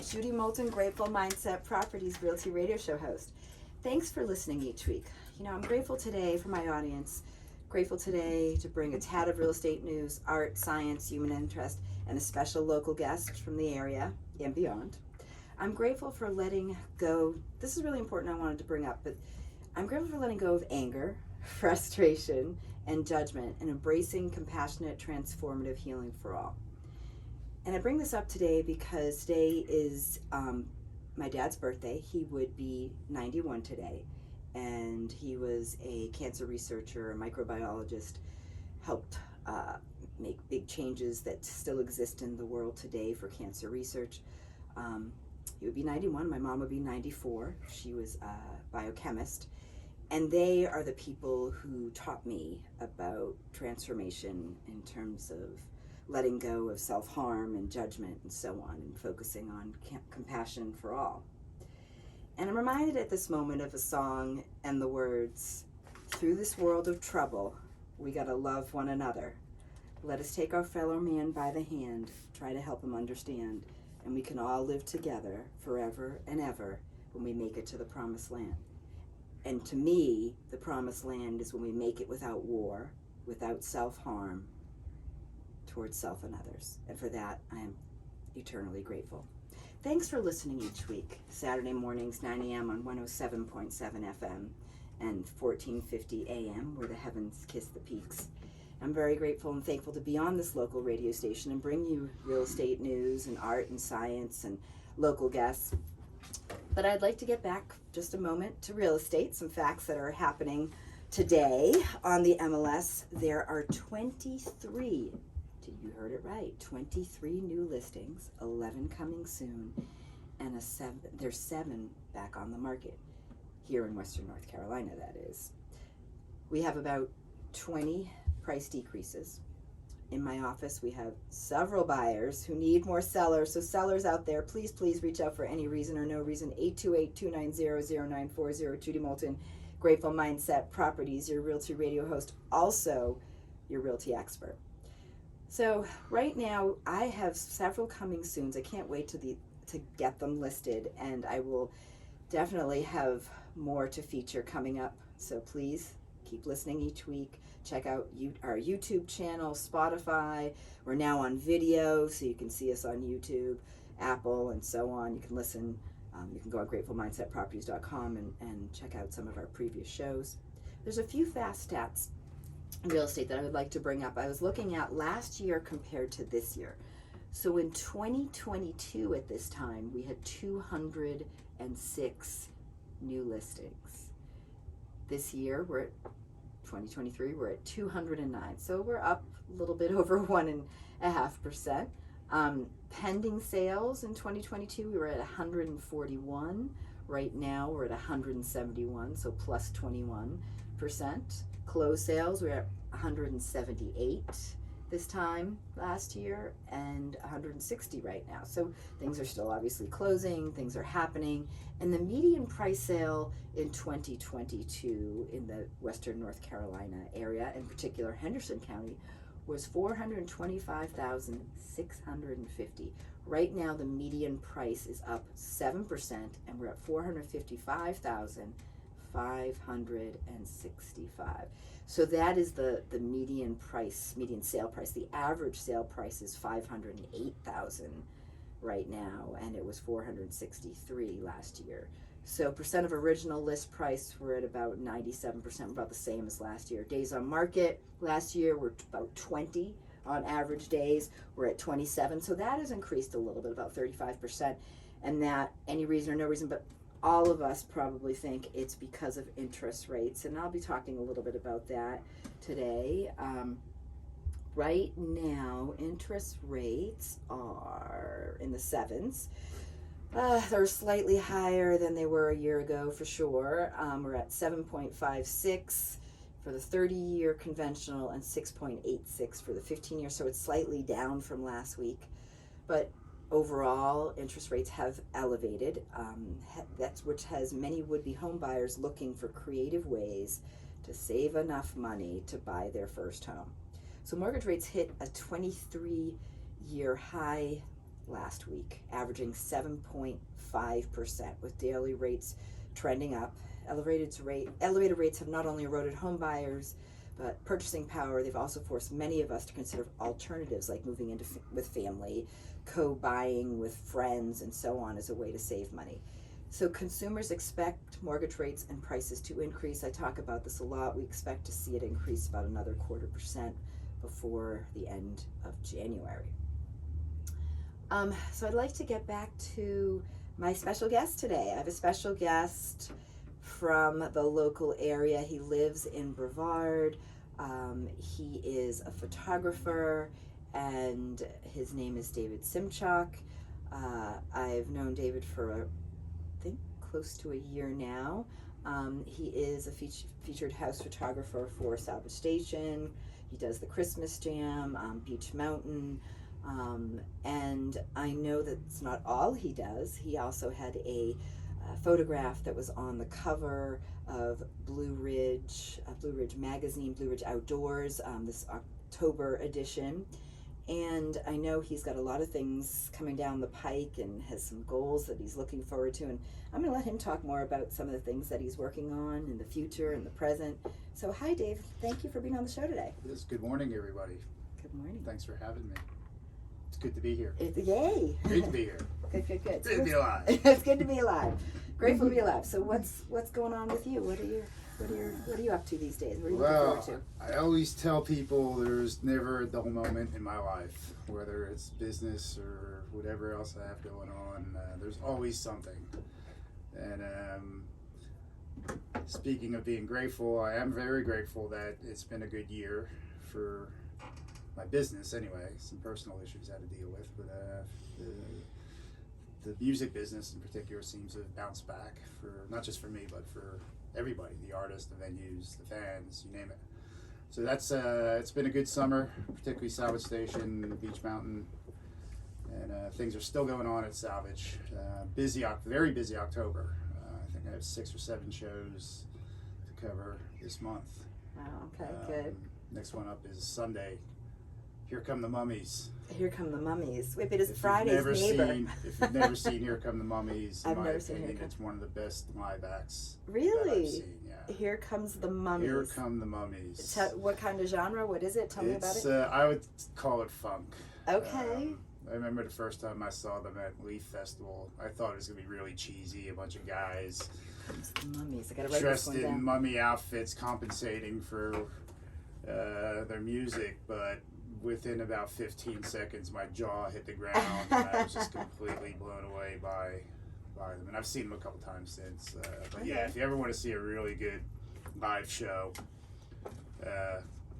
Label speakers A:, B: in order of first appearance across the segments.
A: Judy Moulton, Grateful Mindset Properties Realty Radio Show host. Thanks for listening each week. You know, I'm grateful today for my audience, grateful today to bring a tad of real estate news, art, science, human interest, and a special local guest from the area and beyond. I'm grateful for letting go. This is really important, I wanted to bring up, but I'm grateful for letting go of anger, frustration, and judgment, and embracing compassionate, transformative healing for all. And I bring this up today because today is my dad's birthday. He would be 91 today, and he was a cancer researcher, a microbiologist, helped make big changes that still exist in the world today for cancer research. He would be 91, my mom would be 94. She was a biochemist. And they are the people who taught me about transformation in terms of letting go of self-harm and judgment and so on, and focusing on compassion for all. And I'm reminded at this moment of a song and the words, "Through this world of trouble, we gotta love one another. Let us take our fellow man by the hand, try to help him understand, and we can all live together forever and ever when we make it to the promised land." And to me, the promised land is when we make it without war, without self-harm, towards self and others. And for that, I am eternally grateful. Thanks for listening each week. Saturday mornings, 9 a.m. on 107.7 FM and 1450 AM, where the heavens kiss the peaks. I'm very grateful and thankful to be on this local radio station and bring you real estate news and art and science and local guests. But I'd like to get back just a moment to real estate, some facts that are happening today on the MLS. There are 23, you heard it right, 23 new listings, 11 coming soon, and there's 7 back on the market here in Western North Carolina, that is. We have about 20 price decreases. In my office, we have several buyers who need more sellers. So sellers out there, please reach out for any reason or no reason. 828-290-0940. Judy Moulton, Grateful Mindset Properties, your Realty Radio host, also your realty expert. So right now, I have several coming soons. I can't wait to get them listed, and I will definitely have more to feature coming up. So please keep listening each week. Check out our YouTube channel, Spotify. We're now on video, so you can see us on YouTube, Apple, and so on. You can listen. You can go on gratefulmindsetproperties.com and check out some of our previous shows. There's a few fast stats in real estate that I would like to bring up. I was looking at last year compared to this year. So in 2022 at this time, we had 206 new listings. This year, 2023, we're at 209. So we're up a little bit over 1.5%. Pending sales in 2022, we were at 141. Right now, we're at 171, so plus 21%. Closed sales, we're at 178 this time last year and 160 right now. So things are still obviously closing, things are happening. And the median price sale in 2022 in the Western North Carolina area, in particular Henderson County, was $425,650. Right now the median price is up 7% and we're at $455,565. So that is the median sale price. The average sale price is $508,000 right now, and it was $463 last year. So percent of original list price, we're at about 97%, about the same as last year. Days on market, last year were about 20 on average days. We're at 27, so that has increased a little bit, about 35%. And that, any reason or no reason, but all of us probably think it's because of interest rates, and I'll be talking a little bit about that today. Right now, interest rates are in the 7s. They're slightly higher than they were a year ago for sure. We're at 7.56 for the 30-year conventional and 6.86 for the 15-year, so it's slightly down from last week. But overall, interest rates have elevated, which has many would-be home buyers looking for creative ways to save enough money to buy their first home. So mortgage rates hit a 23-year high last week, averaging 7.5%, with daily rates trending up. Elevated rates have not only eroded home buyers, but purchasing power. They've also forced many of us to consider alternatives like moving into with family, co-buying with friends, and so on as a way to save money. So consumers expect mortgage rates and prices to increase. I talk about this a lot. We expect to see it increase about another 0.25% before the end of January. So I'd like to get back to my special guest today. I have a special guest from the local area. He lives in Brevard. He is a photographer, and his name is David Simchock. I've known David for, I think, close to a year now. He is a featured house photographer for Salvage Station. He does the Christmas Jam, Beach Mountain, and I know that's not all he does. He also had a photograph that was on the cover of Blue Ridge magazine, Blue Ridge Outdoors, this October edition. And I know he's got a lot of things coming down the pike and has some goals that he's looking forward to. And I'm going to let him talk more about some of the things that he's working on in the future and the present. So hi, Dave. Thank you for being on the show today.
B: Yes, good morning, everybody.
A: Good morning.
B: Thanks for having me. It's good to be here.
A: Yay.
B: Great to be here.
A: Good.
B: Good to be alive.
A: It's good to be alive. Grateful to be alive. So what's going on with you? What are you up to these days? What are you looking forward to?
B: I always tell people there's never a dull moment in my life, whether it's business or whatever else I have going on. There's always something. And speaking of being grateful, I am very grateful that it's been a good year for my business anyway. Some personal issues I had to deal with, but the music business in particular seems to have bounced back, for not just for me, but for everybody, the artists, the venues, the fans, you name it. So that's it's been a good summer, particularly Salvage Station, Beach Mountain, and things are still going on at Salvage. Very busy October. I think I have 6 or 7 shows to cover this month.
A: Wow, okay, good.
B: Next one up is Sunday. Here Come the Mummies.
A: Here Come the Mummies. Wait, but it's Friday's neighbor.
B: If you've never seen Here Come the Mummies,
A: I've
B: in my
A: never seen
B: opinion,
A: Here Come.
B: it's one of the best live acts
A: Really?
B: that I've seen. Yeah.
A: Here Comes the Mummies.
B: Here Come the Mummies.
A: What kind of genre? What is it? Tell me about it.
B: I would call it funk.
A: Okay.
B: I remember the first time I saw them at Leaf Festival. I thought it was going to be really cheesy, a bunch of guys
A: The Mummies. I gotta write
B: dressed
A: this one
B: in
A: down.
B: mummy outfits compensating for their music, but within about 15 seconds my jaw hit the ground and I was just completely blown away by them. And I've seen them a couple times since. But yeah, if you ever want to see a really good live show,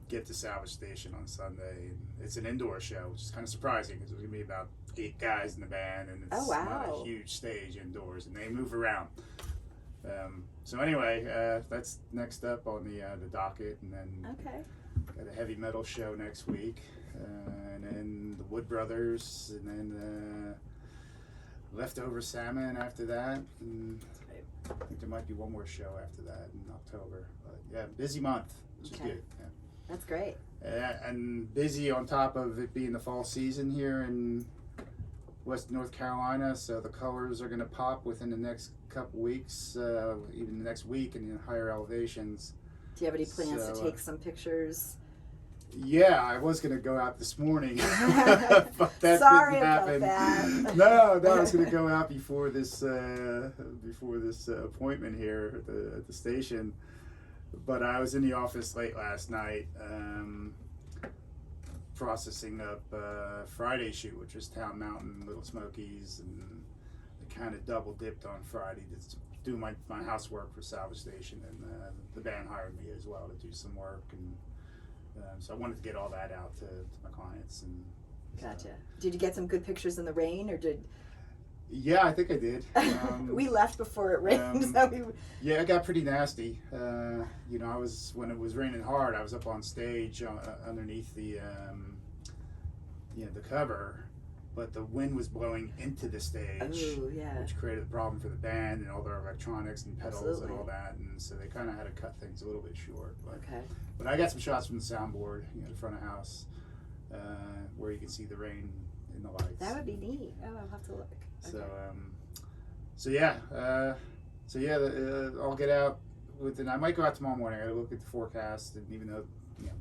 B: get to Salvage Station on Sunday. It's an indoor show, which is kind of surprising because there's going to be about 8 guys in the band, and it's not a huge stage indoors, and they move around. So anyway, that's next up on the docket, and then got a heavy metal show next week, and then the Wood Brothers, and then Leftover Salmon after that, and I think there might be one more show after that in October. But yeah, busy month, which is good. Yeah.
A: That's great.
B: And busy on top of it being the fall season here in West North Carolina, so the colors are going to pop within the next couple weeks, even the next week in the higher elevations.
A: Do you have any plans to take some pictures?
B: Yeah, I was going to go out this morning, but that
A: Sorry
B: didn't happen.
A: About that.
B: No, I was going to go out before this appointment here at the station. But I was in the office late last night, processing up Friday's shoot, which was Town Mountain, Little Smokies, and I kind of double dipped on Friday to do my housework for Salvage Station, and the band hired me as well to do some work, and so I wanted to get all that out to my clients. And
A: Gotcha. Did you get some good pictures in the rain, or did?
B: Yeah, I think I did.
A: We left before it rained.
B: Yeah, it got pretty nasty. I was, when it was raining hard, I was up on stage underneath the cover, but the wind was blowing into the stage, which created a problem for the band and all their electronics and pedals and all that, and so they kind of had to cut things a little bit short. But I got some shots from the soundboard, the front of house, where you can see the rain in the lights.
A: That would be neat. Oh, I'll have to look.
B: So,
A: Okay.
B: I'll get out I might go out tomorrow morning. I got to look at the forecast, and even though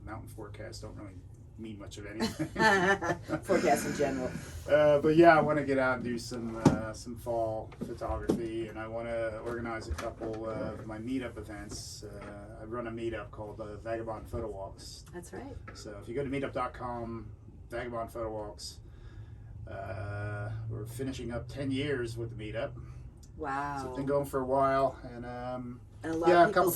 B: mountain forecasts don't really mean much of anything.
A: Forecast in general.
B: But yeah, I want to get out and do some fall photography, and I want to organize a couple of my meetup events. I run a meetup called Vagabond Photo Walks.
A: That's right.
B: So if you go to meetup.com, Vagabond Photo Walks, we're finishing up 10 years with the meetup.
A: Wow.
B: So it's been going for a while, and
A: a lot of people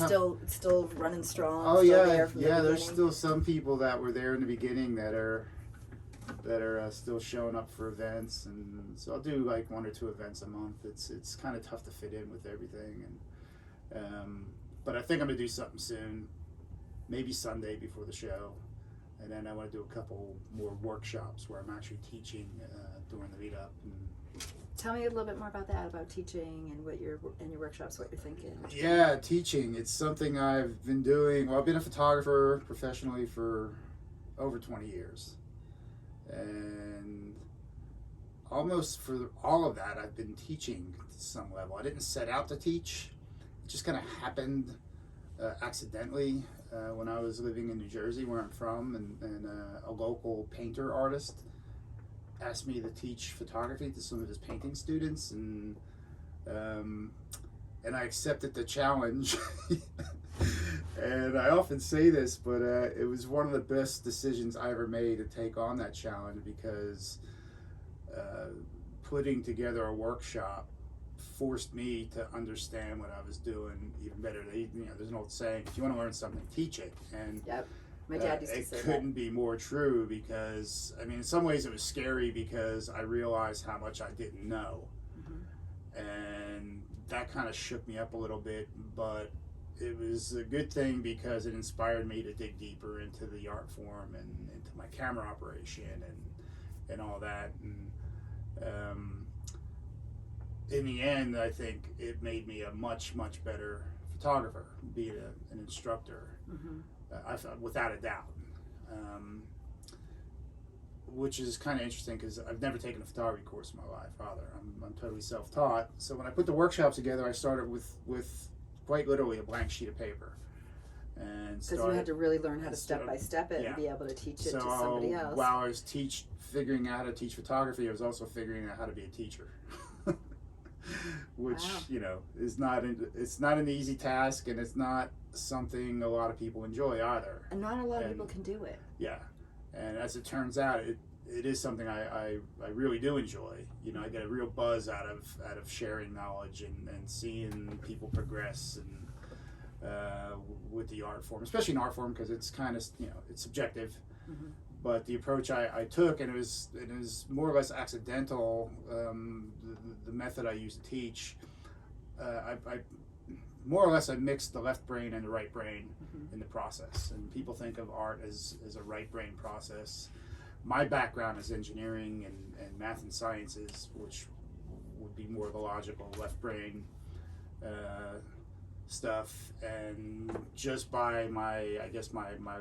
A: still running strong.
B: Oh
A: still
B: yeah,
A: there from the
B: there's
A: beginning.
B: still some people that were there in the beginning that are still showing up for events, and so I'll do like 1 or 2 events a month. It's kind of tough to fit in with everything, and but I think I'm gonna do something soon, maybe Sunday before the show, and then I want to do a couple more workshops where I'm actually teaching during the meetup. And
A: tell me a little bit more about that, about teaching and in your workshops, what you're thinking.
B: Yeah, teaching. It's something I've been doing. Well, I've been a photographer professionally for over 20 years. And almost for all of that, I've been teaching to some level. I didn't set out to teach. It just kind of happened accidentally when I was living in New Jersey, where I'm from, and a local painter artist asked me to teach photography to some of his painting students, and I accepted the challenge. And I often say this, but it was one of the best decisions I ever made to take on that challenge, because putting together a workshop forced me to understand what I was doing even better. There's an old saying, if you want to learn something, teach it. And
A: yep. My dad used to say that.
B: It couldn't be more true, because, in some ways it was scary because I realized how much I didn't know. Mm-hmm. And that kind of shook me up a little bit, but it was a good thing because it inspired me to dig deeper into the art form and into my camera operation and all that. And in the end, I think it made me a much, much better photographer, being an instructor. Mm-hmm. I thought, without a doubt, which is kind of interesting because I've never taken a photography course in my life either. I'm totally self-taught. So when I put the workshops together, I started with quite literally a blank sheet of paper, and because
A: you had to really learn how to step by step it and be able to teach it to somebody else.
B: While I was figuring out how to teach photography, I was also figuring out how to be a teacher. Which is not an easy task, and it's not something a lot of people enjoy either.
A: And not a lot of people can do it.
B: Yeah, and as it turns out, it is something I really do enjoy. I get a real buzz out of sharing knowledge and seeing people progress and with the art form, especially in art form, because it's kind of it's subjective. Mm-hmm. But the approach I took, and it was more or less accidental. The method I used to teach, I more or less I mixed the left brain and the right brain in the process. And people think of art as a right brain process. My background is engineering and math and sciences, which would be more the logical left brain stuff. And just by my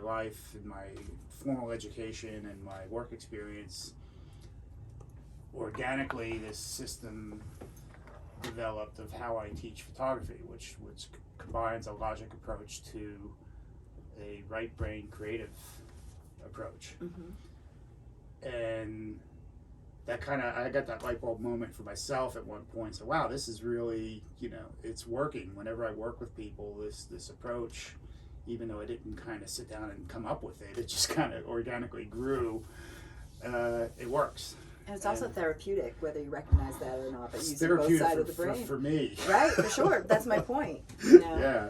B: life and my formal education and my work experience, organically this system developed of how I teach photography, which combines a logic approach to a right brain creative approach. Mm-hmm. And that I got that light bulb moment for myself at one point. So wow, this is really, it's working. Whenever I work with people, this approach, even though I didn't kind of sit down and come up with it, it just kind of organically grew. It works.
A: And it's also therapeutic, whether you recognize that or not, but using both sides of the brain.
B: For me.
A: Right, for sure. That's my point.
B: Yeah.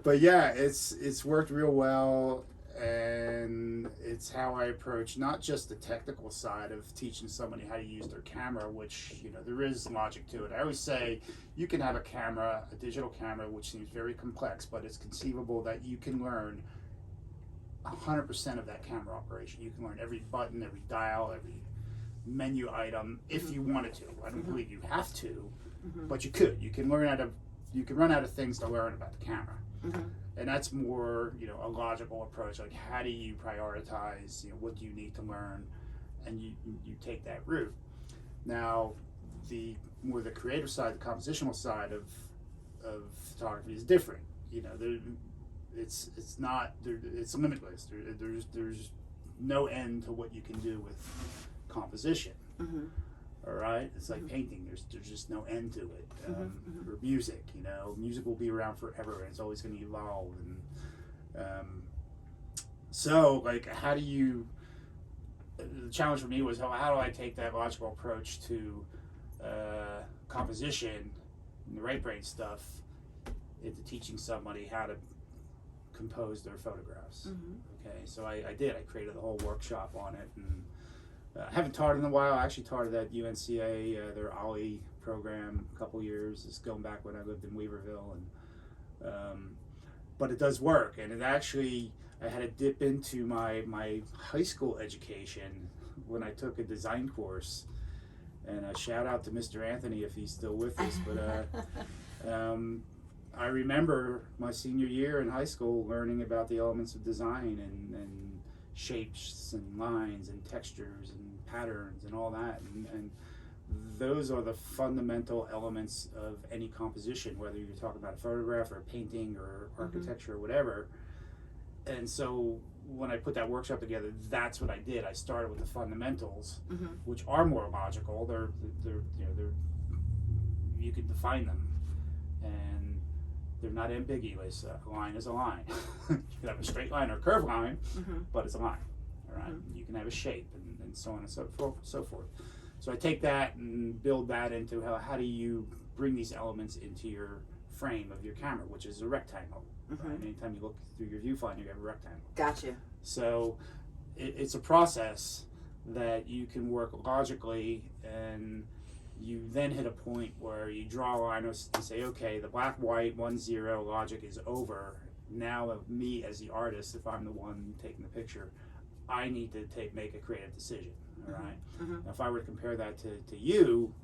B: But yeah, it's worked real well, and it's how I approach not just the technical side of teaching somebody how to use their camera, which, there is logic to it. I always say you can have a digital camera, which seems very complex, but it's conceivable that you can learn 100% of that camera operation. You can learn every button, every dial, every menu item if you wanted to. I don't believe you have to, but you could. You can run out of things to learn about the camera. And that's more, a logical approach. Like, how do you prioritize? What do you need to learn, and you take that route. Now, the creative side, the compositional side of photography is different. It's limitless. There's no end to what you can do with composition.
A: Mm-hmm.
B: All right, it's like painting. There's just no end to it. Or music, music will be around forever, and it's always going to evolve. And so, like, how do you? The challenge for me was how do I take that logical approach to composition and the right brain stuff into teaching somebody how to compose their photographs. Okay, so I did. I created a whole workshop on it, and I haven't taught it in a while. I actually taught it at UNCA, their OLLI program, a couple years. It's going back when I lived in Weaverville, and but it does work. And it actually, I had to dip into my high school education when I took a design course. And a shout out to Mr. Anthony if he's still with us. But I remember my senior year in high school learning about the elements of design and shapes and lines and textures and patterns and all that. And those are the fundamental elements of any composition, whether you're talking about a photograph or a painting or architecture or whatever. And so when I put that workshop together, that's what I did. I started with the fundamentals, which are more logical. They're you can define them, and they're not ambiguous. A line is a line. You can have a straight line or a curved line, but it's a line. All right. You can have a shape and so on and so forth. So I take that and build that into how do you bring these elements into your frame of your camera, which is a rectangle. Right? Anytime you look through your viewfinder, you have a rectangle.
A: Gotcha.
B: So it's a process that you can work logically, and you then hit a point where you draw a line and say, okay, the black, white, 1-0 logic is over. Now, me as the artist, if I'm the one taking the picture, I need to make a creative decision. All right. Now, if I were to compare that to you,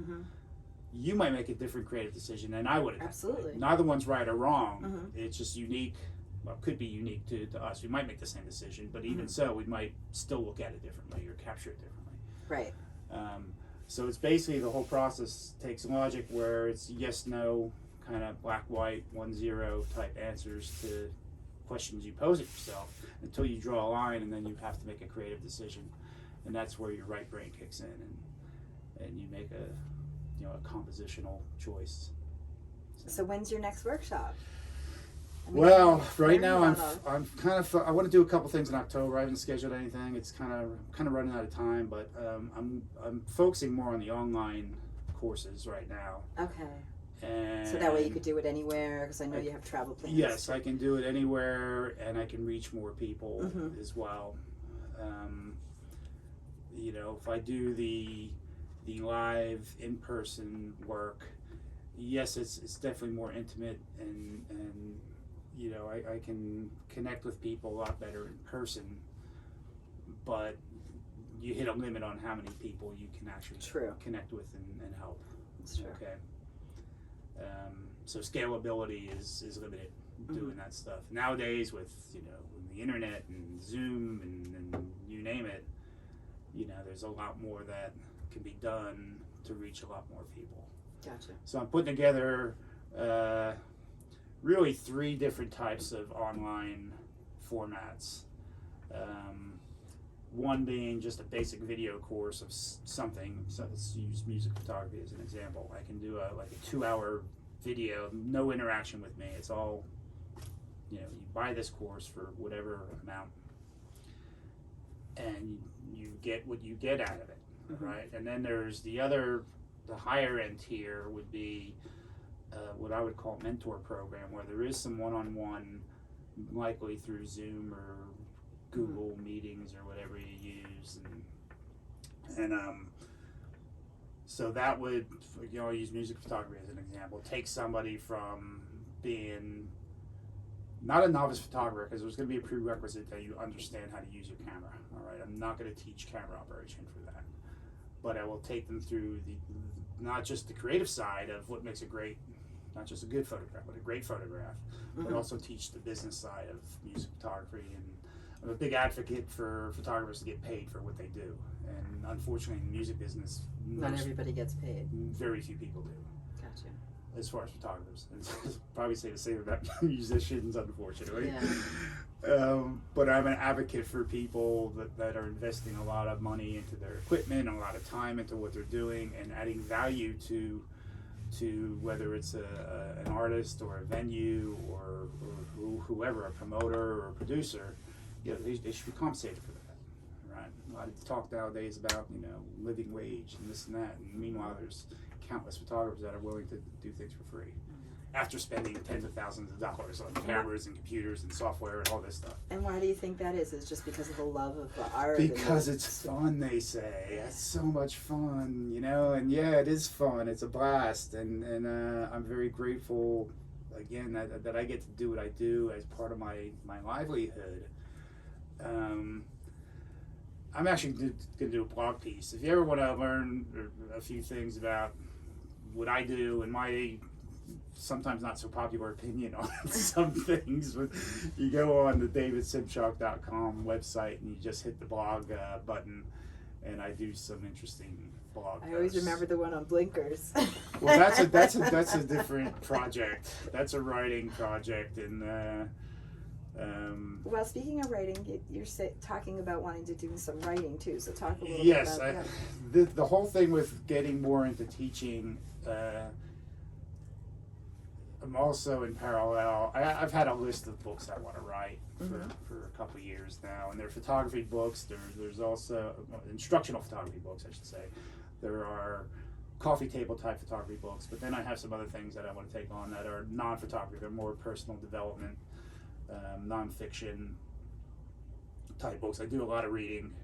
B: you might make a different creative decision than I would have.
A: Absolutely.
B: Neither one's right or wrong. It's just unique. Well, it could be unique to us. We might make the same decision, but even so, we might still look at it differently or capture it differently.
A: Right.
B: So it's basically the whole process takes logic where it's yes, no, kind of black, white, 1-0 type answers to questions you pose it yourself until you draw a line, and then you have to make a creative decision. And that's where your right brain kicks in, and you make a compositional choice.
A: So when's your next workshop?
B: Well, right now I'm kind of I want to do a couple things in October. I haven't scheduled anything. It's kind of running out of time, but I'm focusing more on the online courses right now.
A: Okay.
B: And
A: so that way you could do it anywhere, because I know you have travel plans.
B: Yes, I can do it anywhere, and I can reach more people as well. If I do the live in-person work, yes, it's definitely more intimate, and I can connect with people a lot better in person, but you hit a limit on how many people you can actually connect with and help.
A: That's true.
B: Okay. So scalability is limited doing that stuff. Nowadays with the internet and Zoom and you name it, there's a lot more that can be done to reach a lot more people.
A: Gotcha.
B: So I'm putting together really 3 different types of online formats. One being just a basic video course of something. So let's use music photography as an example. I can do a 2-hour video, no interaction with me. It's all, you buy this course for whatever amount, and you get what you get out of it, right? And then there's the higher end tier would be what I would call mentor program, where there is some one-on-one, likely through Zoom or Google meetings or whatever you use, and so that would, I'll use music photography as an example. Take somebody from being not a novice photographer, because there's going to be a prerequisite that you understand how to use your camera. All right, I'm not going to teach camera operation for that, but I will take them through not just the creative side of what makes a great not just a good photograph, but a great photograph, but also teach the business side of music photography. And I'm a big advocate for photographers to get paid for what they do. And unfortunately, in the music business,
A: not everybody gets paid.
B: Very few people do.
A: Gotcha.
B: As far as photographers, and probably say the same about musicians, unfortunately.
A: Yeah.
B: But I'm an advocate for people that are investing a lot of money into their equipment, and a lot of time into what they're doing, and adding value to whether it's an artist or a venue or whoever, a promoter or a producer. They should be compensated for that, right? A lot of talk nowadays about living wage and this and that, and meanwhile there's countless photographers that are willing to do things for free after spending tens of thousands of dollars on cameras and computers and software and all this stuff.
A: And why do you think that is? Is just because of the love of the art?
B: Because it's fun, they say. It's so much fun, and yeah, it is fun. It's a blast, and I'm very grateful, again, that I get to do what I do as part of my livelihood. I'm actually going to do a blog piece. If you ever want to learn a few things about what I do and my sometimes not so popular opinion on some things, but you go on the davidsimchock.com website and you just hit the blog button, and I do some interesting blog posts.
A: I always remember the one on blinkers.
B: Well, that's a different project. That's a writing project, and
A: well, speaking of writing, you're talking about wanting to do some writing too, so talk a little
B: yes,
A: bit about that.
B: The whole thing with getting more into teaching, I'm also in parallel, I've had a list of books I want to write for a couple of years now, and they're photography books. There's also instructional photography books, I should say. There are coffee table type photography books, but then I have some other things that I want to take on that are non-photography. They're more personal development, non-fiction type books. I do a lot of reading.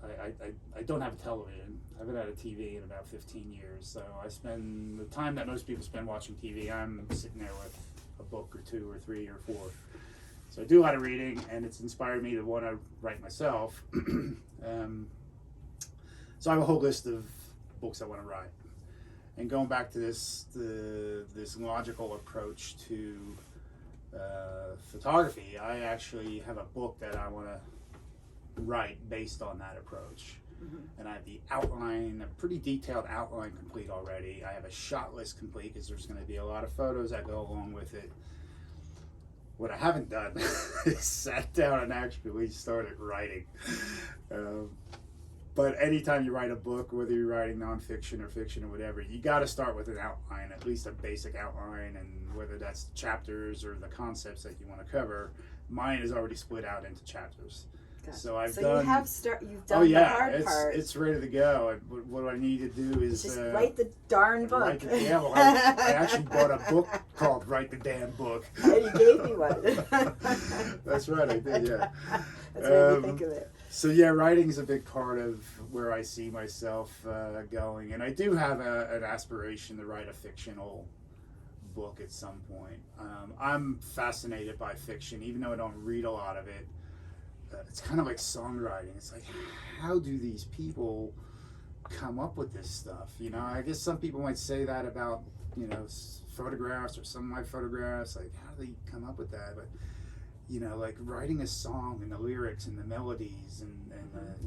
B: I don't have a television. I haven't had a TV in about 15 years, so I spend the time that most people spend watching TV, I'm sitting there with a book or two or three or four. So I do a lot of reading, and it's inspired me to want to write myself. So I have a whole list of books I want to write. And going back to this logical approach to photography, I actually have a book that I want to write based on that approach. And I have the outline, a pretty detailed outline complete already. I have a shot list complete because there's going to be a lot of photos that go along with it. What I haven't done is sat down and actually started writing. But anytime you write a book, whether you're writing nonfiction or fiction or whatever, you got to start with an outline, at least a basic outline, and whether that's chapters or the concepts that you want to cover. Mine is already split out into chapters. Gotcha. So you've done the hard part. It's ready to go. And what I need to do is
A: just write the darn book.
B: I actually bought a book called Write the Damn Book.
A: And you gave me one.
B: That's right, I did, yeah.
A: That's what you think of it.
B: So yeah, writing is a big part of where I see myself going, and I do have an aspiration to write a fictional book at some point. I'm fascinated by fiction, even though I don't read a lot of it. It's kind of like songwriting. It's like, how do these people come up with this stuff? I guess some people might say that about photographs or some of my photographs. Like, how do they come up with that? But like writing a song and the lyrics and the melodies and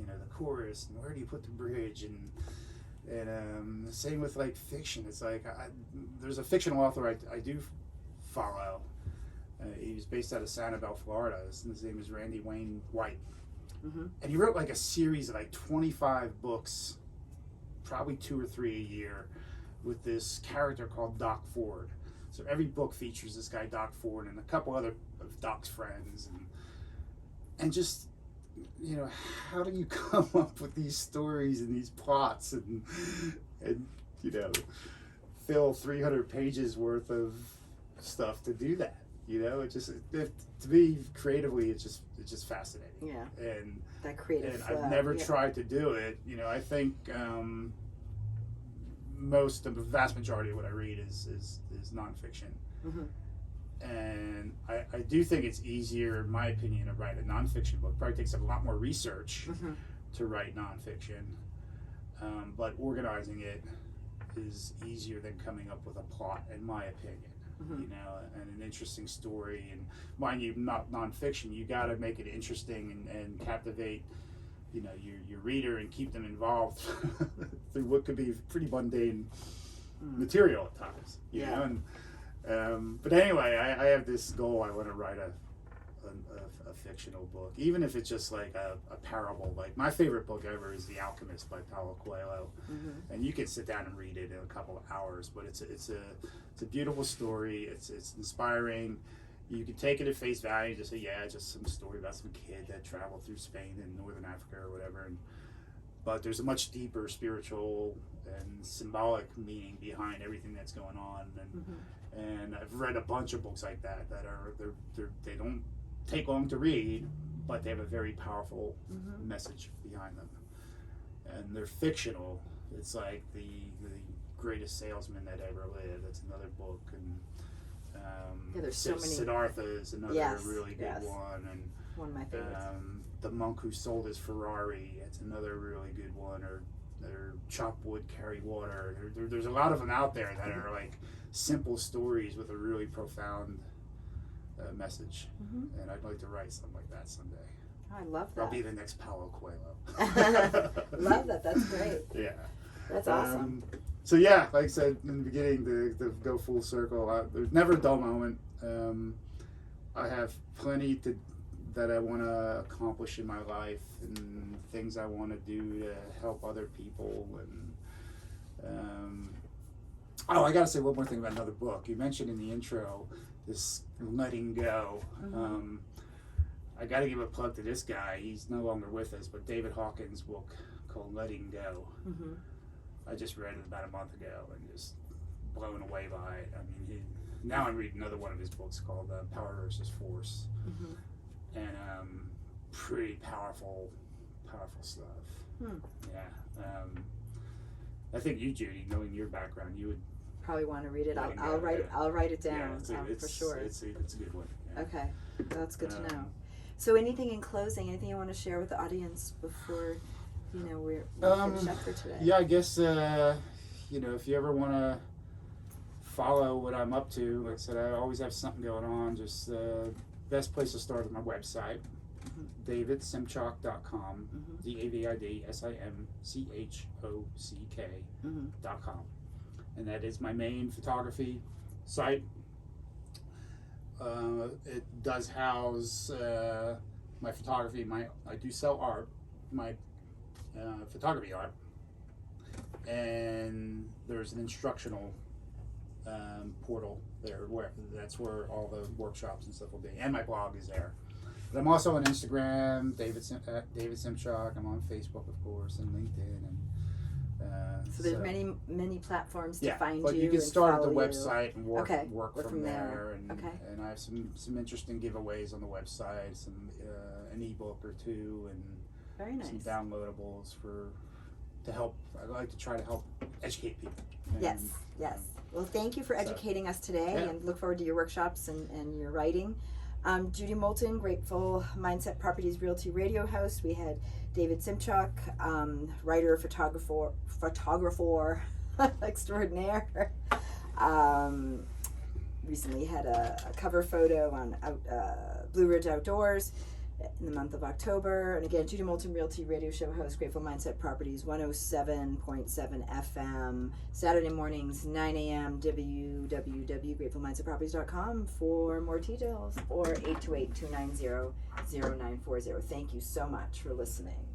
B: the chorus, and where do you put the bridge, and the same with like fiction. It's like there's a fictional author I do follow. He was based out of Sanibel, Florida. His name is Randy Wayne White, and he wrote like a series of like 25 books, probably 2 or 3 a year, with this character called Doc Ford. So every book features this guy, Doc Ford, and a couple other of Doc's friends, and just, how do you come up with these stories and these plots and fill 300 pages worth of stuff to do that? To me, creatively, it's just fascinating.
A: Yeah.
B: And
A: that creative.
B: And I've never tried to do it. I think the vast majority of what I read is nonfiction. And I do think it's easier, in my opinion, to write a nonfiction book. Probably takes a lot more research to write nonfiction, but organizing it is easier than coming up with a plot, in my opinion.
A: Mm-hmm.
B: You know, and an interesting story. And mind you, not nonfiction. You got to make it interesting and captivate, you know, your reader and keep them involved through what could be pretty mundane material at times. You know, and but anyway, I have this goal. I want to write a fictional book, even if it's just like a parable. Like my favorite book ever is The Alchemist by Paulo Coelho, and you can sit down and read it in a couple of hours. But it's a beautiful story. It's inspiring. You can take it at face value, just say, yeah, just some story about some kid that traveled through Spain and Northern Africa or whatever. But there's a much deeper spiritual and symbolic meaning behind everything that's going on. And I've read a bunch of books like that are they don't take long to read, but they have a very powerful message behind them. And they're fictional. It's like the greatest salesman that ever lived. That's another book. And
A: there's so many.
B: Siddhartha is another really good one. And
A: one of my favorites.
B: The Monk Who Sold His Ferrari. It's another really good one. Or Chop Wood, Carry Water. There's a lot of them out there that are like simple stories with a really profound message. And I'd like to write something like that someday.
A: I love that.
B: I'll be the next Paulo Coelho.
A: Love that. That's great.
B: Yeah.
A: That's awesome.
B: So yeah, like I said in the beginning, to go full circle, there's never a dull moment. I have plenty that I want to accomplish in my life and things I want to do to help other people. And I got to say one more thing about another book. You mentioned in the intro this letting go. I got to give a plug to this guy. He's no longer with us, but David Hawkins' book called Letting Go. I just read it about a month ago and just blown away by it. I mean, now I'm reading another one of his books called Power versus Force, and pretty powerful stuff. Yeah, I think you, Judy, knowing your background, you would
A: probably want to read it. I'll write it. I'll write it down for sure.
B: It's a good one. Yeah.
A: Okay, that's good to know. So, anything in closing? Anything you want to share with the audience before? We're finished up for today.
B: Yeah, I guess, if you ever want to follow what I'm up to, like I said, I always have something going on. Just best place to start is my website, davidsimchock.com, DavidSimchock.com. And that is my main photography site. It does house my photography. I do sell art, my photography art, and there's an instructional portal there that's where all the workshops and stuff will be, and my blog is there. But I'm also on Instagram, David Simchock. I'm on Facebook, of course, and LinkedIn, and
A: so there's many platforms to find you.
B: But you can start at the website and work from there. And I have some interesting giveaways on the website, an ebook or two, and
A: very nice.
B: Some downloadables to help. I like to try to help educate people.
A: Yes. Well, thank you for educating us today, and look forward to your workshops and your writing. Judy Moulton, Grateful Mindset Properties Realty Radio host. We had David Simchock, writer, photographer extraordinaire. Recently had a cover photo on Blue Ridge Outdoors in the month of October. And again, Judy Moulton, Realty Radio Show host, Grateful Mindset Properties, 107.7 FM, Saturday mornings, 9 a.m., www.gratefulmindsetproperties.com for more details, or 828-290-0940. Thank you so much for listening.